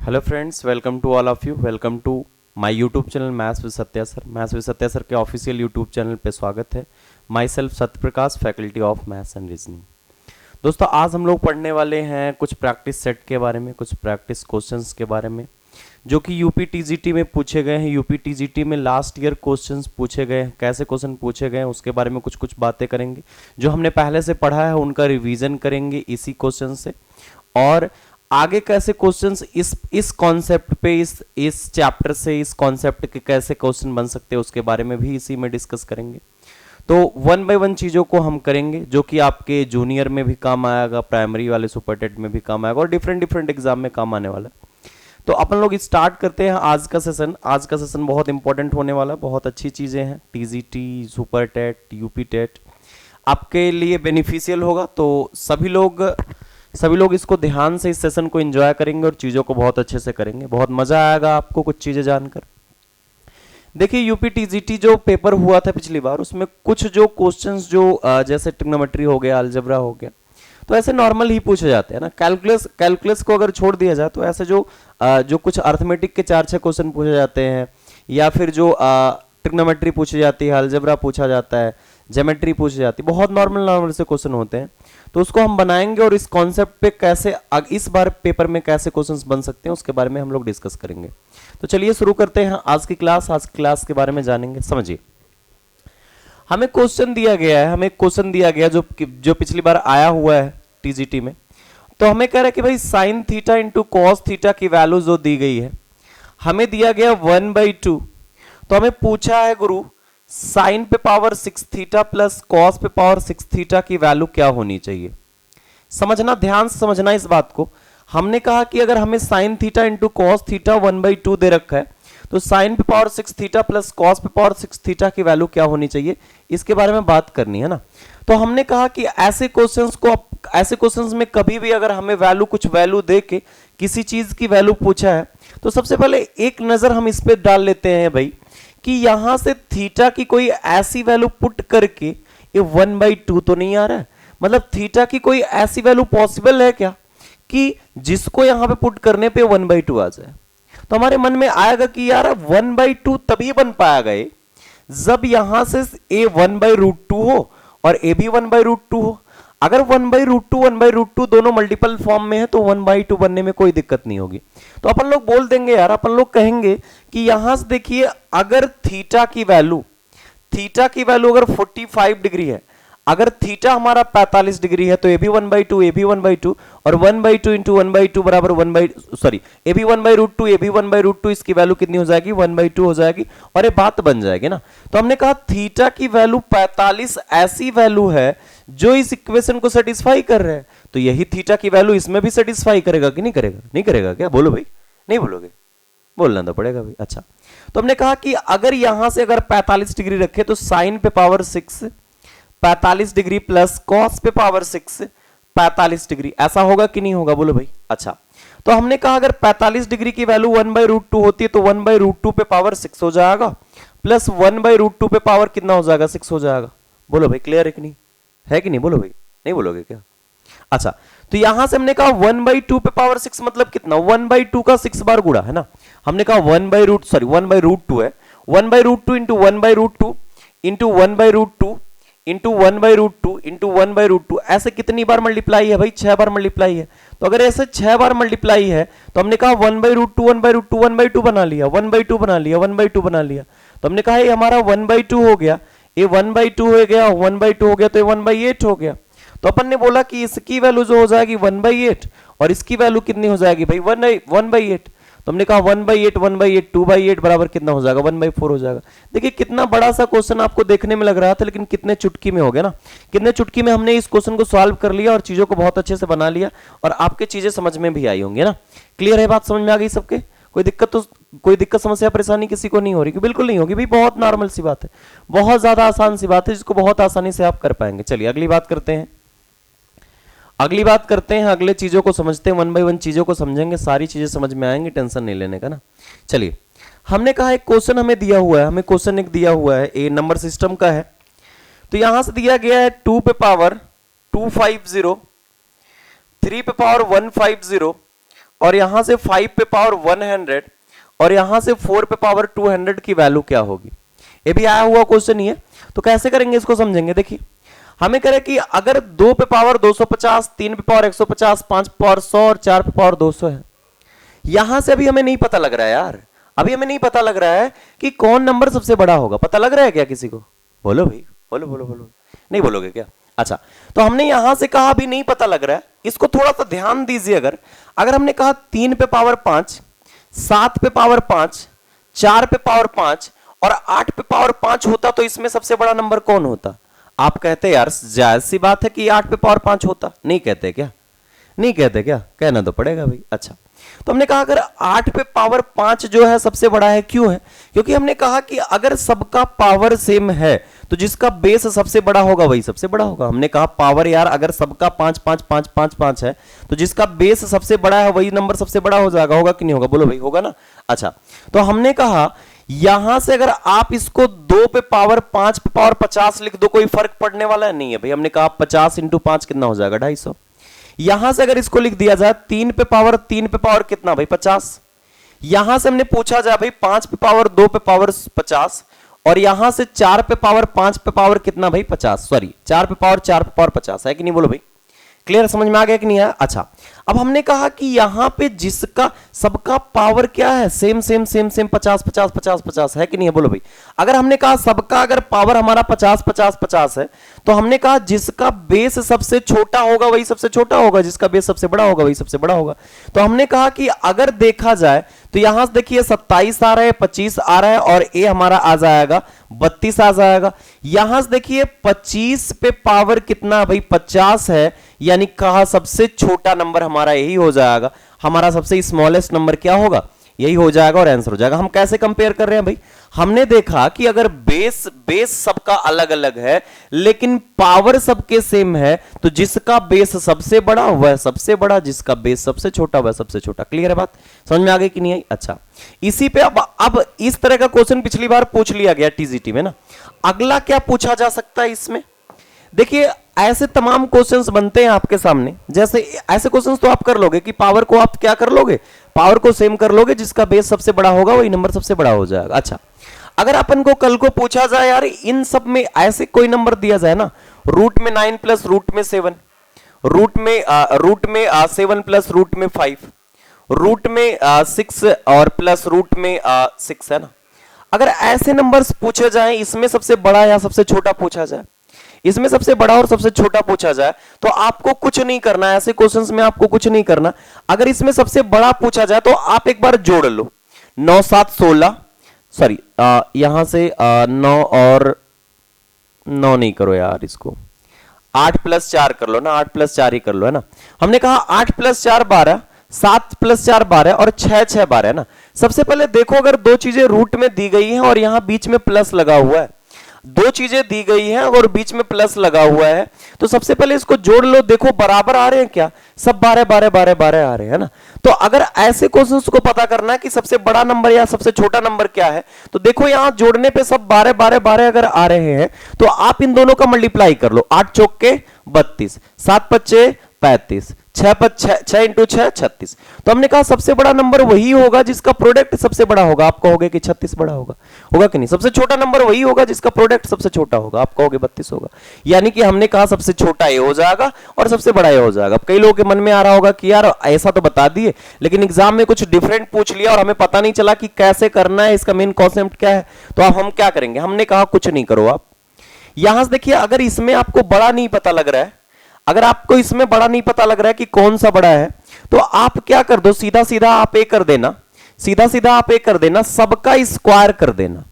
Hello friends, welcome to all of you. Welcome to my YouTube channel maths with Satya sir. Maths with Satya sir के official YouTube channel पे स्वागत है। Myself Satya Prakash, faculty of maths and reasoning. दोस्तों, आज हम लोग पढ़ने वाले हैं कुछ प्रैक्टिस सेट के बारे में, कुछ प्रैक्टिस क्वेश्चंस के बारे में जो कि यूपी टीजीटी में पूछे गए हैं। यूपी टीजीटी में लास्ट ईयर क्वेश्चंस पूछे गए हैं, कैसे क्वेश्चन पूछे गए हैं उसके बारे में कुछ कुछ बातें करेंगे। जो हमने पहले से पढ़ा है उनका रिवीजन करेंगे इसी क्वेश्चन से, और आगे कैसे क्वेश्चंस इस कॉन्सेप्ट पे इस चैप्टर से इस कॉन्सेप्ट के कैसे क्वेश्चन बन सकते हैं उसके बारे में भी इसी में डिस्कस करेंगे। तो वन बाय वन चीज़ों को हम करेंगे जो कि आपके जूनियर में भी काम आएगा, प्राइमरी वाले सुपर टेट में भी काम आएगा और डिफरेंट डिफरेंट एग्जाम में काम आने वाला है। तो अपन लोग स्टार्ट करते हैं आज का सेशन। आज का सेशन बहुत इंपॉर्टेंट होने वाला है, बहुत अच्छी चीज़ें हैं। TGT, super TET, UP TET आपके लिए बेनिफिशियल होगा। तो सभी लोग इसको ध्यान से इस सेशन को एंजॉय करेंगे और चीज़ों को बहुत अच्छे से करेंगे। बहुत मज़ा आएगा आपको कुछ चीज़ें जानकर। देखिए, यूपी टीजीटी जो पेपर हुआ था पिछली बार, उसमें कुछ जो क्वेश्चंस जो जैसे ट्रिग्नोमेट्री हो गया, अलजेब्रा हो गया, तो ऐसे नॉर्मल ही पूछे जाते हैं ना। कैलकुलस को अगर छोड़ दिया जाए तो ऐसे जो कुछ अर्थमेटिक के 4-6 क्वेश्चन पूछे जाते हैं, या फिर जो ट्रिग्नोमेट्री पूछी जाती है, अलजेब्रा पूछा जाता है, ज्योमेट्री पूछी जाती है, बहुत नॉर्मल से क्वेश्चन होते हैं। तो उसको हम बनाएंगे और इस कॉन्सेप्ट पे कैसे इस बार पेपर में कैसे क्वेश्चंस बन सकते हैं उसके बारे में हम लोग डिस्कस करेंगे। तो चलिए शुरू करते हैं आज की क्लास। आज की क्लास के बारे में जानेंगे। समझिए, हमें क्वेश्चन दिया गया जो पिछली बार आया हुआ है टीजीटी में। तो हमें कह रहा है कि भाई sine theta into cos theta की वैल्यू जो दी गई है, हमें दिया गया 1/2। तो हमें पूछा है गुरु, साइन पे पावर 6 थीटा प्लस कॉस पे पावर 6 थीटा की वैल्यू क्या होनी चाहिए। समझना, ध्यान से समझना इस बात को। हमने कहा कि अगर हमें sine theta into cos theta 1/2 दे रखा है, तो साइन पे पावर 6 थीटा प्लस कॉस पे पावर 6 थीटा की वैल्यू क्या होनी चाहिए, इसके बारे में बात करनी है ना। तो हमने कहा कि ऐसे क्वेश्चंस में कभी भी अगर हमें कुछ वैल्यू दे के किसी चीज की वैल्यू पूछा है, तो सबसे पहले एक नजर हम इस पे डाल लेते हैं भाई कि यहां से थीटा की कोई ऐसी वैल्यू पुट करके ये 1/2 तो नहीं आ रहा है। मतलब थीटा की कोई ऐसी वैल्यू पॉसिबल है क्या कि जिसको यहां पे पुट करने पे 1/2 आ जाए। तो हमारे मन में आएगा कि यार 1/2 तभी बन पाएगा ये जब यहां से a 1/√2 हो और a भी 1/√2 हो। अगर 1/√2 दोनों मल्टीपल फॉर्म में है तो 1/2 बनने में कोई दिक्कत नहीं होगी। तो अपन लोग बोल देंगे यार, अपन लोग कहेंगे कि यहां से देखिए, अगर थीटा की वैल्यू अगर 45 डिग्री है, अगर थीटा हमारा 45 डिग्री है, तो ए भी 1/2 और 1/2 इंटू 1/2 बराबर ए भी 1/√2 इसकी वैल्यू कितनी हो जाएगी, 1/2 हो जाएगी और ये बात बन जाएगी ना। तो हमने कहा थीटा की वैल्यू 45 ऐसी वैल्यू है जो इस इक्वेशन को सेटिस्फाई कर रहे हैं। तो यही थीटा की वैल्यू इसमें भी सेटिस्फाई करेगा कि नहीं करेगा? नहीं करेगा क्या? बोलो भाई, नहीं बोलोगे? बोलना तो पड़ेगा भाई। अच्छा, तो हमने कहा कि अगर यहां से अगर 45 डिग्री रखे तो साइन पे पावर 6 45 डिग्री प्लस कॉस पे पावर 6 45 डिग्री, ऐसा होगा कि नहीं होगा? बोलो भाई। अच्छा, तो हमने कहा अगर 45 डिग्री की वैल्यू 1/√2 होती है तो 1/√2 पे पावर 6 हो जाएगा, प्लस 1/√2 पे पावर कितना हो जाएगा, 6 हो जाएगा। बोलो भाई, क्लियर है कि नहीं? है कि नहीं? बोलो भाई, नहीं बोलोगे क्या? अच्छा, तो यहां से हमने कहा 1/2 पे पावर 6 मतलब कितना, 1/2 का 6 बार गुणा है ना। हमने कहा 1/√2 है, 1/√2 इंटू 1/√2 इंटू 1/√2 इंटू 1/√2 इंटू 1/√2 ऐसे कितनी बार मल्टीप्लाई है भाई? 6 बार मल्टीप्लाई है। तो अगर ऐसे 6 बार मल्टीप्लाई है तो हमने कहा 1/√2 बना लिया, 1/2 बना लिया, 1/2 बना लिया। तो हमने कहा ये हमारा 1/2 हो गया, ये 1/2 हो गया, 1/2 हो गया तो ये 1/8 हो गया। तो अपन ने बोला कि इसकी वैल्यू जो हो जाएगी 1/8 और इसकी वैल्यू कितनी हो जाएगी भाई, 1/8। तो हमने कहा 1/8 2/8 बराबर कितना हो जाएगा, 1/4 हो जाएगा। देखिए कितना बड़ा सा क्वेश्चन आपको देखने में लग रहा था, लेकिन कितने चुटकी में हो गया ना। कितने चुटकी में हमने इस क्वेश्चन को सॉल्व कर लिया और चीजों को बहुत अच्छे से बना लिया और आपके चीजें समझ में भी आई होंगी ना। क्लियर है बात? समझ में आ गई सबके? कोई दिक्कत समस्या परेशानी किसी को नहीं हो रही? कि बिल्कुल नहीं होगी भाई, बहुत नॉर्मल सी बात है, बहुत ज्यादा आसान सी बात है जिसको बहुत आसानी से आप कर पाएंगे। चलिए अगली बात करते हैं, अगले चीजों को समझते हैं। 1 बाय 1 चीजों को समझेंगे, सारी चीजें समझ में आएंगी, टेंशन नहीं लेने का ना। चलिए, हमने कहा एक क्वेश्चन हमें दिया हुआ है, ए नंबर सिस्टम का है। तो यहां से दिया गया है 2 पे पावर 250, 3 पे पावर 150, और यहां से 5 पे पावर 100 और यहां से 4 पे पावर 200 की वैल्यू क्या होगी। ये भी आया हुआ क्वेश्चन ही है, तो कैसे करेंगे इसको समझेंगे। देखिए हमें करें कि अगर 2 पे पावर 250, 3 पे पावर 150, 5 पे पावर 100 और 4 पे पावर 200 है। यहां से अभी हमें नहीं पता लग रहा है यार, अभी हमें नहीं पता लग रहा है कि कौन नंबर सबसे बड़ा होगा। पता लग रहा है क्या किसी को? बोलो भाई, बोलो बोलो बोलो। नहीं बोलोगे क्या? अच्छा, तो हमने यहां से कहा अभी नहीं पता लग रहा है, इसको थोड़ा सा ध्यान दीजिए। अगर हमने कहा 3 पे पावर 5, 7 पे पावर 5, 4 पे पावर 5 और 8 पे पावर 5 होता तो इसमें सबसे बड़ा नंबर कौन होता? आप कहते यार जायज सी बात है कि 8 पे पावर 5 होता। नहीं कहते क्या? नहीं कहते क्या? कहना तो पड़ेगा भाई। अच्छा, तो हमने कहा अगर 8 पे पावर 5 जो है सबसे बड़ा है, क्यों है? क्योंकि हमने कहा कि अगर सबका पावर सेम है तो जिसका बेस सबसे बड़ा होगा वही सबसे बड़ा होगा। हमने कहा पावर यार अगर सबका 5 5 5 5 5 है तो जिसका बेस सबसे बड़ा है वही नंबर सबसे बड़ा हो जाएगा। होगा कि नहीं होगा? बोलो भाई, होगा ना। अच्छा, तो हमने कहा यहां से अगर आप इसको 2 पे पावर 5 पे पावर 50 लिख दो, कोई फर्क पड़ने वाला नहीं है भाई। हमने कहा 50 इंटू 5 कितना हो जाएगा? 250। यहां से अगर इसको लिख दिया जाए 3 पे पावर कितना भाई? 50। यहां से हमने पूछा जाए भाई 5 पे पावर 2 पे पावर 50 और यहां से 4 पे पावर 5 पे पावर कितना भाई? 50। सॉरी, 4 पे पावर 50 है कि नहीं? बोलो भाई, क्लियर? समझ में आ गया कि नहीं आया? अच्छा, अब हमने कहा कि यहां पे जिसका सबका पावर क्या है? सेम सेम सेम सेम 50 50 50 50 है कि नहीं है? बोलो भाई, अगर हमने कहा सबका अगर पावर हमारा 50 50 50 है तो हमने कहा जिसका बेस सबसे छोटा होगा वही सबसे छोटा होगा, जिसका बेस सबसे बड़ा होगा वही सबसे बड़ा होगा। तो हमने कहा कि अगर देखा जाए तो यहां से देखिए 27 आ रहा है, 25 आ रहा है और ए हमारा आ जाएगा 32 आ जाएगा। यहां से देखिए 25 पे पावर कितना भाई? 50 है, यानी कहा सबसे छोटा नंबर हमारा यही हो जाएगा। हमारा सबसे स्मॉलेस्ट नंबर क्या होगा? यही हो जाएगा और आंसर हो जाएगा। हम कैसे कंपेयर कर रहे हैं भाई? हमने देखा कि अगर बेस सबका अलग अलग है लेकिन पावर सबके सेम है तो जिसका बेस सबसे बड़ा वह सबसे बड़ा, जिसका बेस सबसे छोटा वह सबसे छोटा। क्लियर है बात? समझ में आ गई कि नहीं आई? अच्छा, इसी पे अब इस तरह का क्वेश्चन पिछली बार पूछ लिया गया टीजीटी में ना। अगला क्या पूछा जा सकता है इसमें? देखिए ऐसे तमाम क्वेश्चंस बनते हैं आपके सामने। जैसे ऐसे क्वेश्चंस तो आप कर लोगे कि पावर को आप क्या कर लोगे? पावर को सेम कर लोगे, जिसका बेस सबसे बड़ा होगा वही नंबर सबसे बड़ा हो जाएगा। अच्छा, अगर अपन को कल को पूछा जाए यार इन सब में ऐसे कोई नंबर दिया जाए ना, रूट में 9 प्लस रूट में 7, रूट में 7 प्लस रूट में 5, रूट में 6 और प्लस रूट में 6 है ना। अगर ऐसे नंबर्स पूछे जाए, इसमें सबसे बड़ा या सबसे छोटा पूछा जाए, इसमें सबसे बड़ा और सबसे छोटा पूछा जाए तो आपको कुछ नहीं करना है। ऐसे क्वेश्चंस में आपको कुछ नहीं करना। अगर इसमें सबसे बड़ा पूछा जाए तो आप एक बार जोड़ लो, 9 7 16, सॉरी यहां से 9 और 9 नहीं करो यार, इसको 8 प्लस 4 कर लो ना, 8 प्लस 4 ही कर लो है ना। हमने कहा 8 प्लस 4 12, 7 प्लस 4 12 और 6 6 12 है ना। सबसे पहले देखो अगर दो चीजें रूट में दी गई हैं और यहां बीच में प्लस लगा हुआ है, दो चीजें दी गई हैं और बीच में प्लस लगा हुआ है, तो सबसे पहले इसको जोड़ लो। देखो बराबर आ रहे हैं क्या? सब 12 12 12 12 आ रहे हैं ना। तो अगर ऐसे क्वेश्चंस को पता करना है कि सबसे बड़ा नंबर या सबसे छोटा नंबर क्या है, तो देखो यहां जोड़ने पे सब 12 12 12 अगर आ रहे हैं तो आप इन दोनों का मल्टीप्लाई कर लो। 8 चौक के 32, 7 पच्चे 35, 6 इंटू 6 36। तो हमने कहा सबसे बड़ा नंबर वही होगा जिसका प्रोडक्ट सबसे बड़ा होगा। आप कहोगे कि 36 बड़ा होगा, होगा कि नहीं? सबसे छोटा नंबर वही होगा जिसका प्रोडक्ट सबसे छोटा होगा। आप कहोगे 32 होगा। यानी कि हमने कहा सबसे छोटा ये हो जाएगा और सबसे बड़ा ये हो जाएगा। कई लोगों के मन में आ रहा होगा कि यार ऐसा तो बता दिए लेकिन एग्जाम में कुछ डिफरेंट पूछ लिया और हमें पता नहीं चला कि कैसे करना है, इसका मेन कॉन्सेप्ट क्या है। तो अब हम क्या करेंगे? हमने कहा कुछ नहीं करो। आप यहां से देखिए, अगर इसमें आपको बड़ा नहीं पता लग रहा है, अगर आपको इसमें बड़ा नहीं पता लग रहा है कि कौन सा बड़ा है, तो आप क्या कर दो, सीधा सीधा आप एक कर देना, सीधा सीधा आप एक कर देना, सबका स्क्वायर कर देना।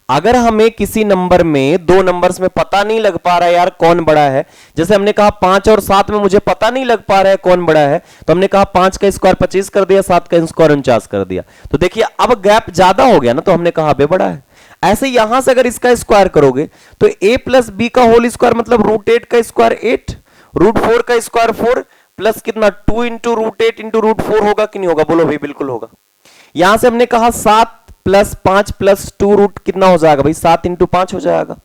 अगर हमें किसी नंबर में दो नंबर्स में पता नहीं लग पा रहा है यार कौन बड़ा है, जैसे हमने कहा 5 और 7 में मुझे पता नहीं लग पा रहा है कौन बड़ा है, तो हमने कहा 5 का स्क्वायर 25 कर दिया, 7 का स्क्वायर 49 कर दिया। तो देखिए अब गैप ज्यादा हो गया ना, तो हमने कहा बे बड़ा है। ऐसे यहां से अगर इसका स्क्वायर करोगे तो a प्लस बी का होल स्क्वायर मतलब √8 का स्क्वायर 8, √4 का स्क्वायर 4 प्लस कितना 2 इंटू √8 इंटू √4 होगा कि नहीं होगा? बोलो भाई, बिल्कुल होगा। यहां से हमने कहा 7 प्लस 5 प्लस 2 रूट कितना हो जाएगा भाई? 7 इंटू 5 हो जाएगा।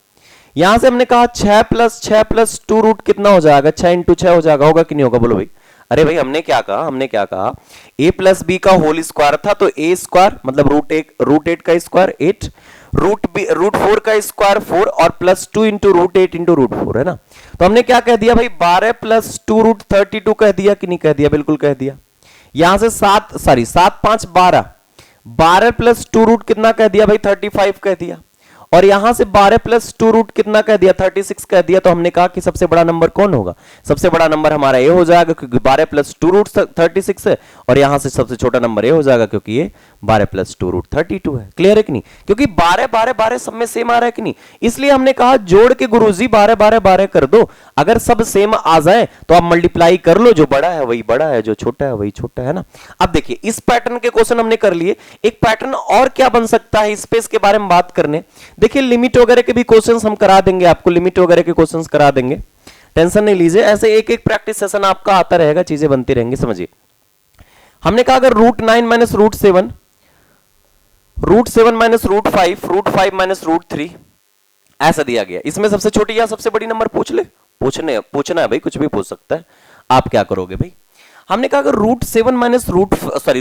यहां से हमने कहा 6 प्लस 2 रूट कितना हो जाएगा? 6 इंटू 6 हो जाएगा। होगा कि नहीं होगा? बोलो भाई। अरे भाई हमने क्या कहा a प्लस बी का होल स्क्वायर था, तो a स्क्वायर मतलब रूट एट का स्क्वायर 8, रूट 4 का स्क्वायर 4 और प्लस 2 इंटू रूट 8 इंटू रूट 4 है ना। तो हमने क्या कह दिया भाई 12 प्लस 2 रूट 32 कह दिया कि नहीं कह दिया, बिल्कुल कह दिया। यहां से 7 5 12, 12 प्लस 2 रूट कितना कह दिया भाई 35 कह दिया, और यहां से 12 प्लस 2 रूट कितना कह दिया 36 कह दिया। तो हमने कहा कि सबसे बड़ा नंबर कौन होगा, सबसे बड़ा नंबर हमारा ए हो जाएगा क्योंकि 12 प्लस 2 रूट 36 है, और यहां से सबसे छोटा नंबर ए हो जाएगा क्योंकि ये 12 प्लस 2 रूट 32 है। क्लियर है कि नहीं, क्योंकि 12 12 12 सब में सेम आ रहा है कि नहीं, इसलिए हमने कहा जोड़ के गुरुजी 12 12 12 कर दो, अगर सब सेम आ जाए तो आप मल्टीप्लाई कर लो, जो बड़ा है वही बड़ा है, जो छोटा है वही छोटा है ना। अब देखिए इस पैटर्न के क्वेश्चन हमने कर लिए, एक पैटर्न और क्या बन सकता है स्पेस के बारे में बात करने। देखिए लिमिट वगैरह के भी क्वेश्चंस हम करा देंगे, आपको लिमिट वगैरह के क्वेश्चंस करा देंगे, टेंशन नहीं लीजिए, ऐसे एक एक प्रैक्टिस सेशन आपका आता रहेगा, चीजें बनती रहेंगी। समझिए हमने कहा अगर root 9 minus root 7 minus root 5 minus root 3 ऐसा दिया गया, इसमें सबसे छोटी या सबसे बड़ी नंबर पूछना है भाई, कुछ भी पूछ सकता है। आप क्या करोगे भाई, हमने कहा अगर root 9 minus root 7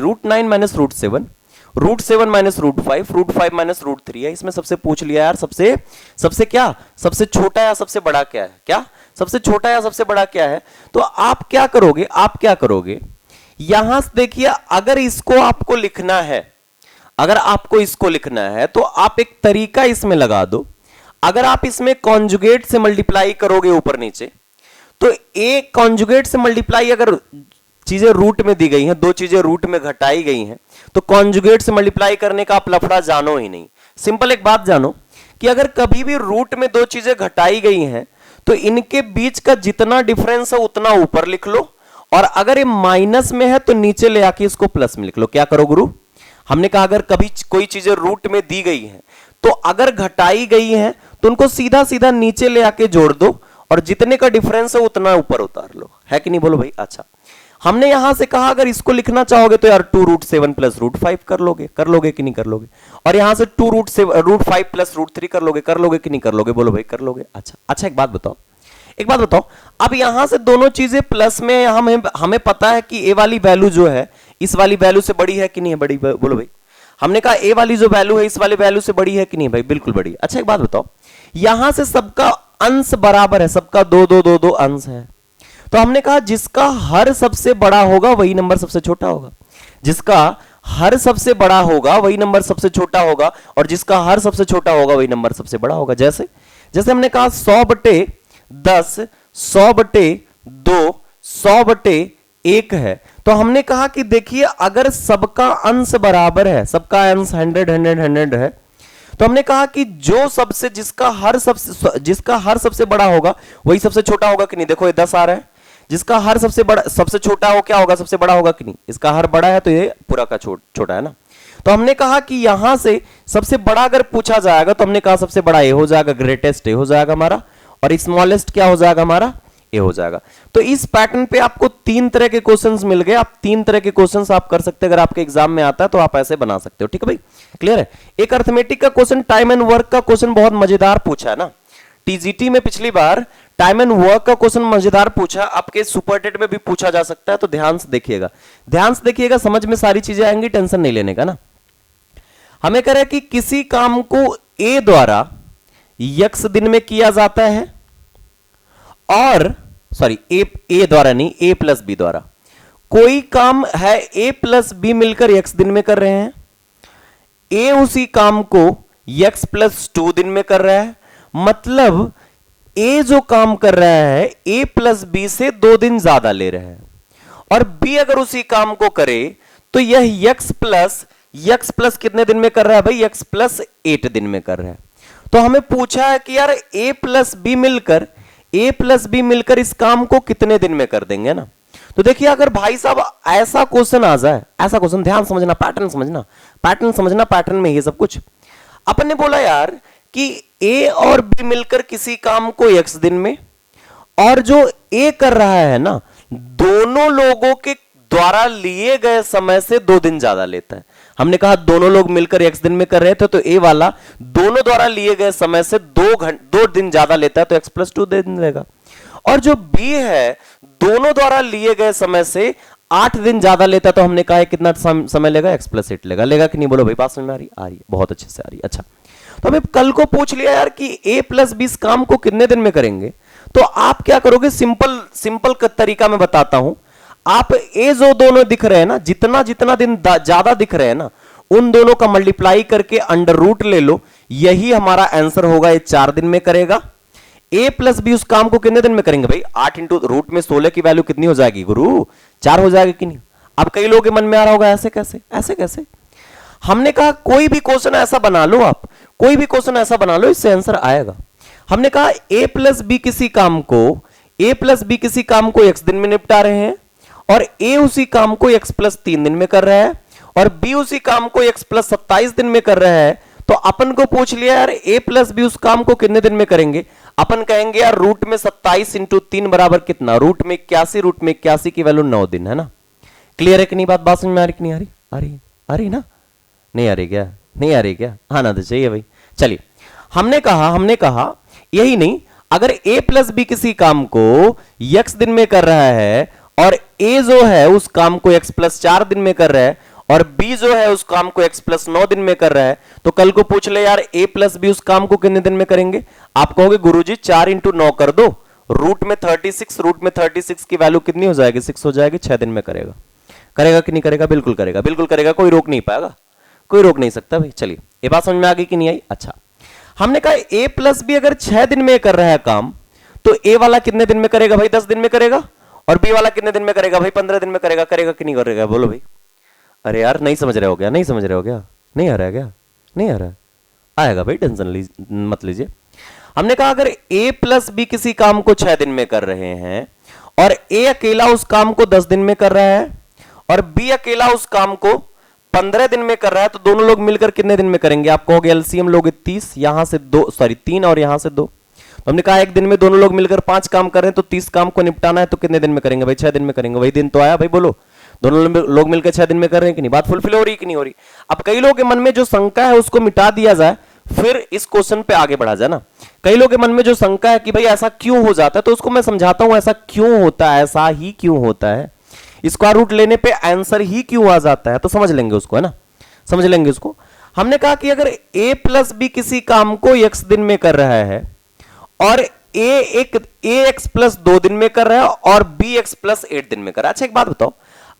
root 7 minus root 5 minus root 3 है, इसमें सबसे पूछ लिया यार सबसे क्या, सबसे छोटा या सबसे बड़ा क्या है, क्या सबसे छोटा या सबसे बड़ा क्या है। तो आप क्या करोगे यहां से देखिए, अगर इसको आपको लिखना है तो आप एक तरीका इसमें लगा दो, अगर आप इसमें कॉन्जुगेट से मल्टीप्लाई करोगे ऊपर नीचे, तो एक कॉन्जुगेट से मल्टीप्लाई अगर चीजें रूट में दी गई हैं, दो चीजें रूट में घटाई गई हैं, तो कॉन्जुगेट से मल्टीप्लाई करने का आप लफड़ा जानो ही नहीं। सिंपल एक बात जानो कि अगर कभी भी रूट में दो चीजें घटाई गई हैं तो इनके बीच का जितना डिफरेंस है उतना ऊपर लिख लो, और अगर ये माइनस में है तो नीचे ले आके इसको प्लस में लिख लो। क्या करो गुरु, हमने कहा अगर कभी कोई चीजें रूट में दी गई हैं तो अगर घटाई गई हैं तो उनको सीधा सीधा नीचे ले आके जोड़ दो, और जितने का डिफरेंस है उतना ऊपर उतार लो, है कि नहीं बोलो भाई। अच्छा हमने यहां से कहा अगर इसको लिखना चाहोगे तो यार 2 रूट 7 प्लस रूट 5 कर लोगे कि नहीं कर लोगे, और यहां से 2 रूट 5 प्लस रूट 3 कर लोगे कि नहीं कर लोगे, बोलो भाई कर लोगे। अच्छा एक बात बताओ, अब यहां से दोनों चीजें प्लस में, हमें पता है कि ए वाली वैल्यू जो है इस वाली वैल्यू से बड़ी है कि नहीं है, बड़ी, बोलो भाई। हमने कहा ए वाली जो वैल्यू है इस वाली वैल्यू से बड़ी है कि नहीं भाई, बिल्कुल बड़ी। अच्छा एक बात बताओ, यहां से सबका अंश बराबर है, सबका 2 2 2 2 अंश है, तो हमने कहा जिसका हर सबसे बड़ा होगा वही नंबर सबसे छोटा होगा, जिसका हर सबसे बड़ा होगा वही नंबर सबसे छोटा होगा, और जिसका हर सबसे छोटा होगा वही नंबर सबसे बड़ा होगा। जैसे हमने कहा 100/10 100/2 100/1 है, तो हमने कहा कि देखिए अगर सबका अंश बराबर है, सबका अंश 100 है, तो हमने कहा कि जिसका हर सबसे बड़ा होगा वही सबसे छोटा होगा कि नहीं। देखो ये 10 आ रहा है, जिसका हर सबसे छोटा हो क्या होगा, सबसे बड़ा होगा कि नहीं। इसका हर बड़ा है तो ये पूरा का छोटा है ना। तो हमने कहा कि यहां से सबसे बड़ा अगर पूछा जाएगा तो हमने कहा सबसे बड़ा ए हो जाएगा, ग्रेटेस्ट ए हो जाएगा हमारा, और स्मॉलेस्ट क्या हो जाएगा हमारा, ए हो जाएगा। तो इस पैटर्न पे आपको 3 तरह के क्वेश्चंस मिल गए, आप 3 तरह के क्वेश्चंस आप कर सकते हैं, अगर आपके एग्जाम में आता है तो आप ऐसे बना सकते हो। ठीक है भाई, क्लियर है। एक अर्थमेटिक का क्वेश्चन, टाइम एंड वर्क का क्वेश्चन बहुत मजेदार पूछा है ना, टीजीटी में पिछली बार टाइम एंड वर्क का क्वेश्चन मजेदार पूछा, आपके सुपरटेट में भी पूछा जा सकता है, तो ध्यान से देखिएगा, समझ में सारी चीजें आएंगी, टेंशन नहीं लेने का ना। हमें कह रहा है कि किसी काम को ए द्वारा यक्स दिन में किया जाता है, और ए द्वारा नहीं, ए प्लस बी द्वारा कोई काम है, ए प्लस बी मिलकर यक्स दिन में कर रहे हैं, ए उसी काम को यक्स प्लस 2 दिन में कर रहा है, मतलब ए जो काम कर रहा है ए प्लस बी से 2 दिन ज्यादा ले रहा है, और बी अगर उसी काम को करे तो यह यक्स प्लस कितने दिन में कर रहा है भाई, यक्स प्लस 8 दिन में कर रहा है। तो हमें पूछा है कि यार ए प्लस बी मिलकर इस काम को कितने दिन में कर देंगे ना। तो देखिए अगर भाई साहब ऐसा क्वेश्चन आ जाए, ऐसा क्वेश्चन, ध्यान समझना, पैटर्न समझना, पैटर्न में ये सब कुछ अपन ने बोला यार कि ए और बी मिलकर किसी काम को x दिन में, और जो ए कर रहा है ना दोनों लोगों के द्वारा लिए गए समय से 2 दिन ज्यादा लेता है। हमने कहा दोनों लोग मिलकर x दिन में कर रहे थे, तो ए वाला दोनों द्वारा लिए गए समय से 2 दिन ज्यादा लेता है, तो x प्लस 2 दिन लेगा। और जो बी है दोनों द्वारा लिए गए समय से 8 दिन ज्यादा लेता, तो हमने कहा कितना समय लेगा, x प्लस 8 लेगा। लेगा कि नहीं, बोलो भाई, बात समझ में आ रही है, बहुत अच्छे से आ रही है। अच्छा, तो हमें कल को पूछ लिया यार कि a प्लस बी इस काम को कितने दिन में करेंगे, तो आप क्या करोगे, सिंपल तरीका मैं बताता हूं। आप ए जो दोनों दिख रहे हैं ना, जितना जितना दिन ज्यादा दिख रहे हैं ना, उन दोनों का मल्टीप्लाई करके अंडर रूट ले लो, यही हमारा आंसर होगा। ये 4 दिन में करेगा। ए प्लस बी उस काम को कितने दिन में करेंगे भाई, 8 इंटू रूट में 16 की वैल्यू कितनी हो जाएगी गुरु, 4 हो जाएगी कि नहीं। अब कई लोगों के मन में आ रहा होगा ऐसे कैसे, ऐसे कैसे। हमने कहा कोई भी क्वेश्चन ऐसा बना लो, आप कोई भी क्वेश्चन ऐसा बना लो, इससे आंसर आएगा। हमने कहा ए प्लस बी किसी काम को x दिन में निपटा रहे हैं, और ए उसी काम को x प्लस 3 दिन में कर रहा है, और बी उसी काम को x प्लस 27 दिन में कर रहा है। तो अपन को पूछ लिया यार a प्लस बी उस काम को कितने दिन में करेंगे। अपन कहेंगे यार रूट में 27 इंटू 3 बराबर कितना, रूट में 81 की वैल्यू 9 दिन है ना। क्लियर है कि नहीं, बात समझ में आ रही कि नहीं आ रही, आ रही ना, नहीं आ रही क्या, नहीं आ रही क्या, आना तो चाहिए भाई। चलिए, हमने कहा यही नहीं, अगर a प्लस बी किसी काम को x दिन में कर रहा है, और a जो है उस काम को x प्लस 4 दिन में कर रहा है, और b जो है उस काम को x प्लस 9 दिन में कर रहा है, तो कल को पूछ ले यार a प्लस बी उस काम को कितने दिन में करेंगे। आप कहोगे गुरुजी 4 इंटू 9 कर दो, रूट में 36 की वैल्यू कितनी हो जाएगी, 6 हो जाएगी, 6 दिन में करेगा। करेगा कि नहीं करेगा, बिल्कुल करेगा, बिल्कुल करेगा, कोई रोक नहीं पाएगा, कोई रोक नहीं सकता भाई। चलिए, ये बात समझ में आ गई कि नहीं आई। अच्छा, हमने कहा a प्लस बी अगर 6 दिन में कर रहा है काम, तो a वाला कितने दिन में करेगा भाई, 10 दिन में करेगा, और b वाला कितने दिन में करेगा भाई, 15 दिन में करेगा। करेगा कि नहीं करेगा, बोलो भाई। अरे यार नहीं समझ रहे हो क्या, नहीं समझ रहे हो क्या, नहीं आ रहा है क्या, नहीं आ रहा है, आएगा भाई, टेंशन मत लीजिए। हमने कहा अगर a प्लस बी किसी काम को 6 दिन में कर रहे हैं, और a अकेला उस काम को 10 दिन में कर रहा है, और b अकेला उस काम को 15 दिन में कर रहा है, तो दोनों लोग मिलकर कितने दिन में करेंगे। आप कहोगे एलसीएम लोगे 30, यहां से 3 और यहां से 2, तो हमने कहा एक दिन में दोनों लोग मिलकर 5 काम कर रहे हैं, तो 30 काम को निपटाना है, तो कितने दिन में करेंगे भाई, 6 दिन में करेंगे। वही दिन तो आया भाई, बोलो, दोनों लोग मिलकर 6 दिन में कर रहे हैं कि नहीं, बात फुलफिल हो रही कि नहीं हो रही। अब कई लोगों के मन में जो शंका है उसको मिटा दिया जाए, फिर इस क्वेश्चन पे आगे बढ़ा जाए ना। कई लोगों के मन में जो शंका है कि भाई ऐसा क्यों हो जाता है, तो उसको मैं समझाता हूं ऐसा क्यों होता है, ऐसा ही क्यों होता है, स्क्वायर रूट लेने पे आंसर ही क्यों आ जाता है, तो समझ लेंगे उसको, है ना, समझ लेंगे उसको। हमने कहा कि अगर a प्लस बी किसी काम को x दिन में कर रहा है, और a x प्लस 2 दिन में कर रहा है, और b x प्लस 8 दिन में कर रहा है। अच्छा एक बात बताओ,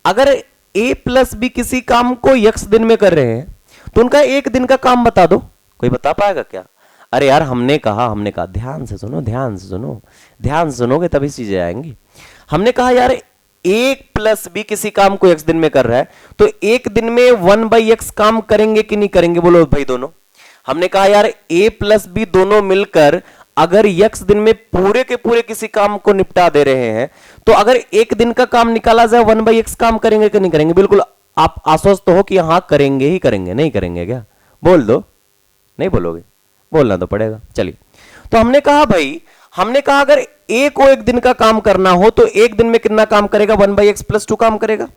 अगर a प्लस बी किसी काम को x दिन में कर रहे हैं, तो उनका एक दिन का काम बता दो, कोई बता पाएगा क्या। अरे यार हमने कहा ध्यान से सुनो, ध्यान से सुनोगे तभी चीजें आएंगी। हमने कहा यार a प्लस बी किसी काम को x दिन में कर रहा है, तो एक दिन में 1/x काम करेंगे कि नहीं करेंगे, बोलो भाई दोनों। हमने कहा यार a प्लस बी दोनों मिलकर अगर x दिन में पूरे के पूरे किसी काम को निपटा दे रहे हैं, तो अगर एक दिन का काम निकाला जाए 1/x काम करेंगे कि नहीं करेंगे। बिल्कुल आप आश्वस्त हो कि हाँ करेंगे ही करेंगे, नहीं करेंगे क्या, बोल दो, नहीं बोलोगे, बोलना तो पड़ेगा। चलिए, तो हमने कहा अगर a को एक दिन का काम करना हो, तो एक दिन में कितना काम करेगा, 1/x प्लस 2 काम करेगा,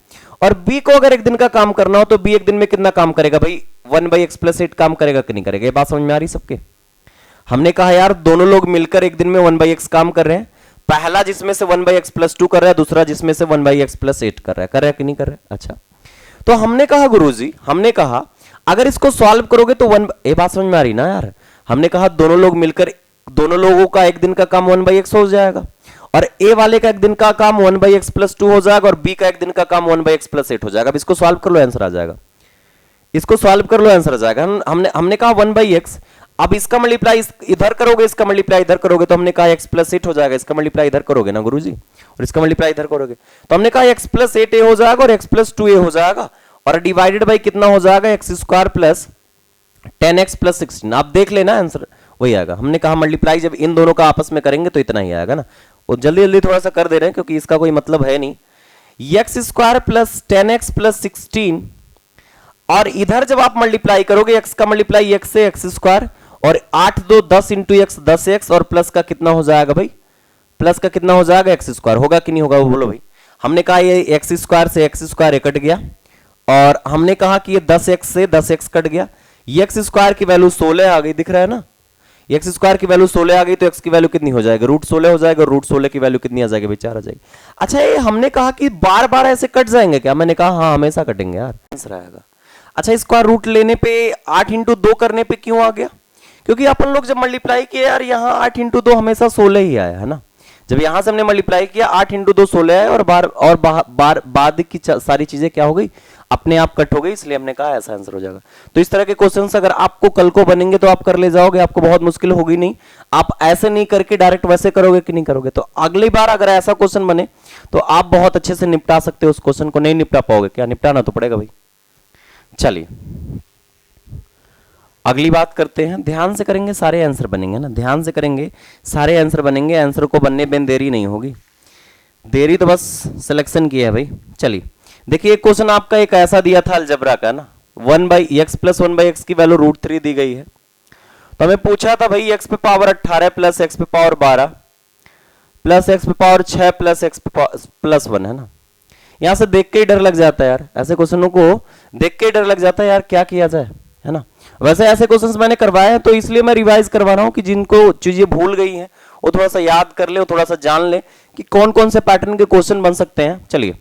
और b को अगर एक दिन का काम करना हो, तो b एक दिन में कितना काम करेगा भाई, 1/x प्लस 8 काम करेगा कि नहीं करेगा। ये बात समझ में आ रही सबके। हमने कहा यार दोनों लोग मिलकर एक दिन में 1/x काम कर रहे हैं, पहला जिसमें से 1/x प्लस 2 कर रहा है, दूसरा जिसमें से 1/x प्लस 8 कर रहा है कि नहीं कर रहा है। अच्छा, तो हमने कहा गुरुजी, हमने कहा अगर इसको सॉल्व करोगे तो ये बात समझ में आ रही ना यार। हमने कहा दोनों लोग मिलकर दोनों लोगों का एक दिन का काम 1/x हो जाएगा, और a वाले का एक दिन का काम 1/x प्लस 2 हो जाएगा, और b का एक दिन का काम 1/x प्लस 8 हो जाएगा। अब इसको सॉल्व कर लो, आंसर आ जाएगा, इसको सॉल्व कर लो, आंसर आ जाएगा। हमने कहा 1/x, अब इसका मल्टीप्लाई इधर करोगे, इसका मल्टीप्लाई इधर करोगे, तो हमने कहा x प्लस 8 हो जाएगा। इसका मल्टीप्लाई इधर करोगे ना गुरुजी, और इसका मल्टीप्लाई इधर करोगे, तो हमने कहा x प्लस 8a हो जाएगा, और x प्लस 2a हो जाएगा, और डिवाइडेड बाई कितना हो जाएगा, x square plus 10x plus 16। आप देख लेना आंसर वही आएगा। हमने कहा मल्टीप्लाई जब इन दोनों का आपस में करेंगे तो इतना ही आएगा ना। वो जल्दी जल्दी थोड़ा सा कर दे रहे हैं क्योंकि इसका कोई मतलब है नहीं। x square plus 10x plus 16, और इधर जब आप मल्टीप्लाई करोगे x का मल्टीप्लाई x से x स्क्वायर, और 8 2 10 इंटू x 10x, और प्लस का कितना हो जाएगा भाई, प्लस का कितना हो जाएगा x स्क्वायर, होगा कि नहीं होगा वो बोलो भाई। हमने कहा ये x स्क्वायर से x स्क्वायर कट गया, और हमने कहा कि ये 10x से 10x कट गया, x स्क्वायर की वैल्यू 16 आ गई, दिख रहा है ना। एक्स स्क्वायर की वैल्यू 16 आ गई तो एक्स की वैल्यू कितनी हो जाएगी, √16 हो जाएगा। √16 की वैल्यू कितनी आ जाएगी भाई, 4 आ जाएगी। अच्छा ये हमने कहा कि बार बार ऐसे कट जाएंगे क्या, मैंने कहा हाँ हमेशा कटेंगे यार, आंसर आएगा। अच्छा स्क्वायर रूट लेने पे 8 इंटू 2 करने पे क्यों आ गया, क्योंकि अपन लोग जब मल्टीप्लाई किए यार यहाँ 8 इंटू 2 हमेशा 16 ही आया है ना। जब यहां से हमने मल्टीप्लाई किया 8 इंटू 2 16 है, और बाद की सारी चीजें क्या हो गई, अपने आप कट हो गई, इसलिए हमने कहा ऐसा आंसर हो जाएगा। तो इस तरह के क्वेश्चंस अगर आपको कल को बनेंगे तो आप कर ले जाओगे, आपको बहुत मुश्किल होगी नहीं। आप ऐसे नहीं करके डायरेक्ट वैसे करोगे कि नहीं करोगे, तो अगली बार अगर ऐसा क्वेश्चन बने तो आप बहुत अच्छे से निपटा सकते हो उस क्वेश्चन को। नहीं निपटा पाओगे क्या, निपटाना तो पड़ेगा भाई। चलिए अगली बात करते हैं, ध्यान से करेंगे सारे आंसर बनेंगे ना, ध्यान से करेंगे सारे आंसर बनेंगे, आंसर को बनने में देरी नहीं होगी, देरी तो बस सिलेक्शन की है भाई। चलिए देखिए एक क्वेश्चन आपका एक ऐसा दिया था अलजबरा का ना, 1/x प्लस 1/x की वैल्यू √3 दी गई है। तो हमें पूछा था भाई x पे पावर 18 प्लस x पे पावर 12 प्लस x पे पावर 6 प्लस x पे प्लस 1 है ना। यहां से देख के ही डर लग जाता है यार, ऐसे क्वेश्चनों को देख के ही डर लग जाता है यार, क्या किया जाए, है ना। वैसे ऐसे क्वेश्चंस मैंने करवाए हैं तो इसलिए मैं रिवाइज करवा रहा हूं कि जिनको चीजें भूल गई हैं वो थोड़ा सा याद कर ले, वो थोड़ा सा जान ले कि कौन कौन से पैटर्न के क्वेश्चन बन सकते हैं। चलिए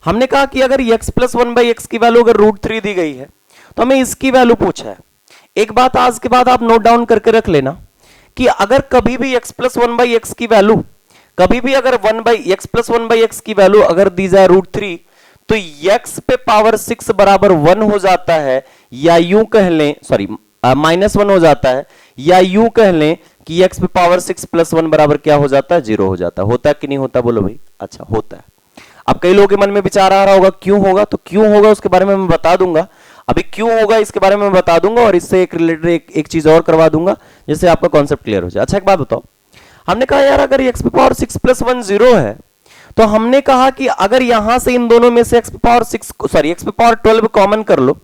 हमने कहा कि अगर x प्लस 1/x की वैल्यू अगर √3 दी गई है तो हमें इसकी वैल्यू पूछा है। एक बात आज के बाद आप नोट डाउन करके रख लेना कि अगर कभी भी x प्लस 1/x की वैल्यू, कभी भी अगर x प्लस 1/x की वैल्यू अगर दी जाए √3 तो x पे पावर 6 बराबर 1 हो जाता है, या यूं कह लें सॉरी -1 हो जाता है, या यूं कह लें कि x पे पावर 6 प्लस 1 बराबर क्या हो जाता है, 0 हो जाता है। होता है कि नहीं होता बोलो भाई, अच्छा होता है। अब कई लोगों के मन में विचार आ रहा होगा क्यों होगा, तो क्यों होगा उसके बारे में मैं बता दूंगा, अभी क्यों होगा इसके बारे में मैं बता दूंगा, और इससे एक रिलेटेड एक चीज और करवा दूंगा जिससे आपका कॉन्सेप्ट क्लियर हो जाए। अच्छा एक बात बताओ, हमने कहा यार अगर x पे पावर 6 प्लस 1 0 है तो हमने कहा कि अगर यहां से इन दोनों में से x पे पावर 12 कॉमन कर लो